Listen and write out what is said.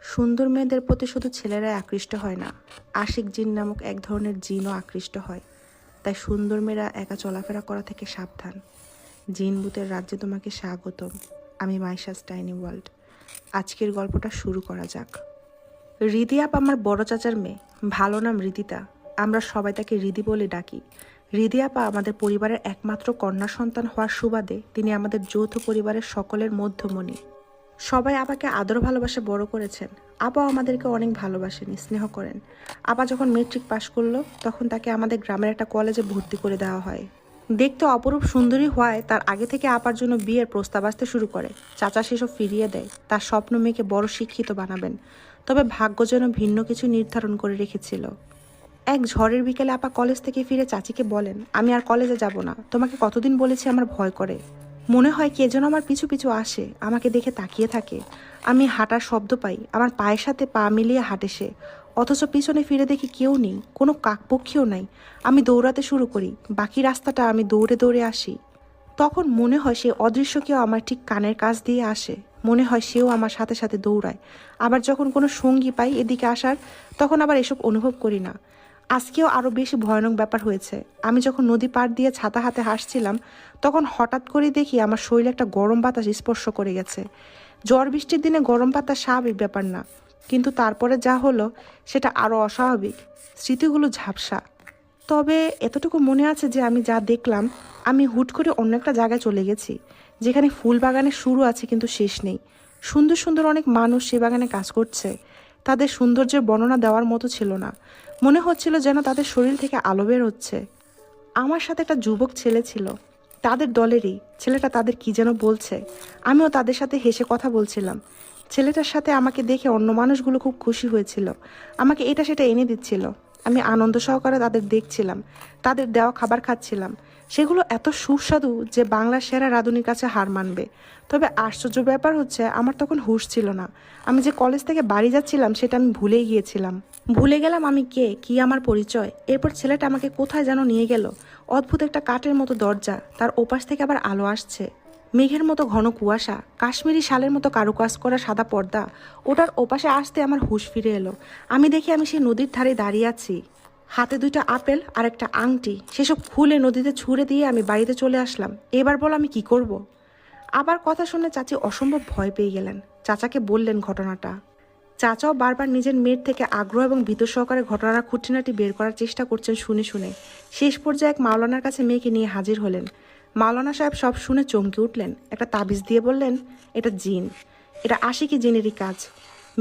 সুন্দর মেয়েদের প্রতি শুধু ছেলেরাই আকৃষ্ট হয় না, আশিক জিন নামক এক ধরনের জিনও আকৃষ্ট হয়। তাই সুন্দর মেয়েরা একা চলাফেরা করা থেকে সাবধান। জিন ভূতের রাজ্যে তোমাকে স্বাগতম। আমি মাইশাস টাইনি ওয়ার্ল্ড। আজকের গল্পটা শুরু করা যাক। রিদি আপ আমার বড় চাচার মেয়ে, ভালো নাম রিদিতা। আমরা সবাই তাকে রিদি বলে ডাকি। রিদি আপা আমাদের পরিবারের একমাত্র কন্যা সন্তান হওয়ার সুবাদে তিনি আমাদের যৌথ পরিবারের সকলের মধ্যমণি। সবাই আপাকে আদর ভালোবাসে বড় করেছেন। আপাও আমাদেরকে অনেক ভালোবাসেন, স্নেহ করেন। আপা যখন মেট্রিক পাশ করলো তখন তাকে আমাদের গ্রামের একটা কলেজে ভর্তি করে দেওয়া হয়। দেখতে অপরূপ সুন্দরী হওয়ায় তার আগে থেকে আপার জন্য বিয়ের প্রস্তাব আসতে শুরু করে। চাচা সেসব ফিরিয়ে দেয়। তার স্বপ্ন মেয়েকে বড় শিক্ষিত বানাবেন। তবে ভাগ্য যেন ভিন্ন কিছু নির্ধারণ করে রেখেছিল। এক ঝড়ের বিকেলে আপা কলেজ থেকে ফিরে চাচিকে বলেন, আমি আর কলেজে যাব না। তোমাকে কতদিন বলেছি আমার ভয় করে। মনে হয় কে যেন আমার পিছু পিছু আসে, আমাকে দেখে তাকিয়ে থাকে। আমি হাঁটার শব্দ পাই, আমার পায়ের সাথে পা মিলিয়ে হাঁটে সে। অথচ পিছনে ফিরে দেখি কেউ নেই, কোনো কাকপক্ষীও নাই। আমি দৌড়াতে শুরু করি, বাকি রাস্তাটা আমি দৌড়ে দৌড়ে আসি। তখন মনে হয় সে অদৃশ্য কেউ আমার ঠিক কানের কাছ দিয়ে আসে। মনে হয় সেও আমার সাথে সাথে দৌড়ায়। আবার যখন কোনো সঙ্গী পাই এদিকে আসার, তখন আবার এসব অনুভব করি না। আজকেও আরও বেশি ভয়ানক ব্যাপার হয়েছে। আমি যখন নদী পাড় দিয়ে ছাতা হাতে হাসছিলাম, তখন হঠাৎ করে দেখি আমার শরীরে একটা গরম বাতাস স্পর্শ করে গেছে। ঝড় বৃষ্টির দিনে গরম বাতাস স্বাভাবিক ব্যাপার না, কিন্তু তারপরে যা হলো সেটা আরও অস্বাভাবিক। স্মৃতিগুলো ঝাপসা। তবে এতটুকু মনে আছে যে আমি যা দেখলাম, আমি হুট করে অন্য একটা জায়গায় চলে গেছি, যেখানে ফুল বাগানের শুরু আছে কিন্তু শেষ নেই। সুন্দর সুন্দর অনেক মানুষ সে বাগানে কাজ করছে। তাদের সৌন্দর্যের বর্ণনা দেওয়ার মতো ছিল না। মনে হচ্ছিল যেন তাদের শরীর থেকে আলো বের হচ্ছে। আমার সাথে একটা যুবক ছেলে ছিল, তাদের দলেরই। ছেলেটা তাদের কি যেন বলছে, আমিও তাদের সাথে হেসে কথা বলছিলাম। ছেলেটার সাথে আমাকে দেখে অন্য মানুষগুলো খুব খুশি হয়েছিল, আমাকে এটা সেটা এনে দিচ্ছিল। আমি আনন্দ সহকারে তাদের দেখছিলাম, তাদের দেওয়া খাবার খাচ্ছিলাম। সেগুলো এত সুস্বাদু যে বাংলার সেরা রাঁধুনির কাছে হার মানবে। তবে আশ্চর্য ব্যাপার হচ্ছে, আমার তখন হুঁশ ছিল না। আমি যে কলেজ থেকে বাড়ি যাচ্ছিলাম সেটা আমি ভুলেই গিয়েছিলাম। ভুলে গেলাম আমি কে, কি আমার পরিচয়। এরপর ছেলেটা আমাকে কোথায় যেন নিয়ে গেল। অদ্ভুত একটা কাঠের মতো দরজা, তার ওপাশ থেকে আবার আলো আসছে। মেঘের মতো ঘন কুয়াশা, কাশ্মীরি শালের মতো কারুকাজ করা সাদা পর্দা। ওটার ওপাশে আসতে আমার হুঁশ ফিরে এলো। আমি দেখি আমি সেই নদীর ধারে দাঁড়িয়ে আছি, হাতে 2টা আপেল আর একটা আংটি। সেসব খুলে নদীতে ছুঁড়ে দিয়ে আমি বাড়িতে চলে আসলাম। এবার বল আমি কি করব। আবার কথা শুনে চাচি অসম্ভব ভয় পেয়ে গেলেন। চাচাকে বললেন ঘটনাটা। চাচাও বারবার নিজের মেয়ের থেকে আগ্রহ এবং ভীত সহকারে ঘটনার খুঁটিনাটি বের করার চেষ্টা করছেন শুনে শুনে। শেষ পর্যায়ে এক মাওলানার কাছে মেয়েকে নিয়ে হাজির হলেন। মাওলানা সাহেব সব শুনে চমকে উঠলেন। একটা তাবিজ দিয়ে বললেন, এটা জিন, এটা আশিকি জিনেরই কাজ।